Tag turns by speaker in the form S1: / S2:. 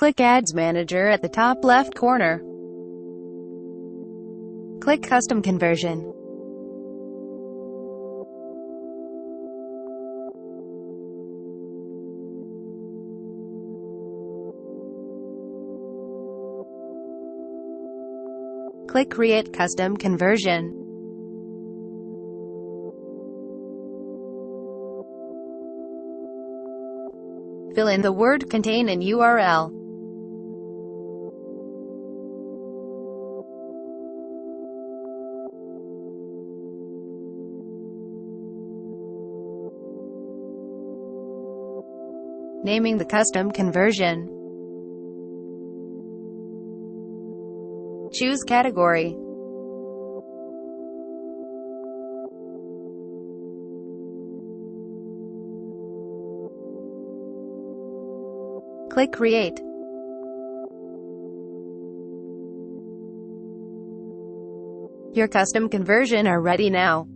S1: Click Ads Manager at the top left corner. Click Custom Conversion. Click Create Custom Conversion. Fill in the word contain in URL. Naming the custom conversion. Choose category. Click Create. Your custom conversion are ready now.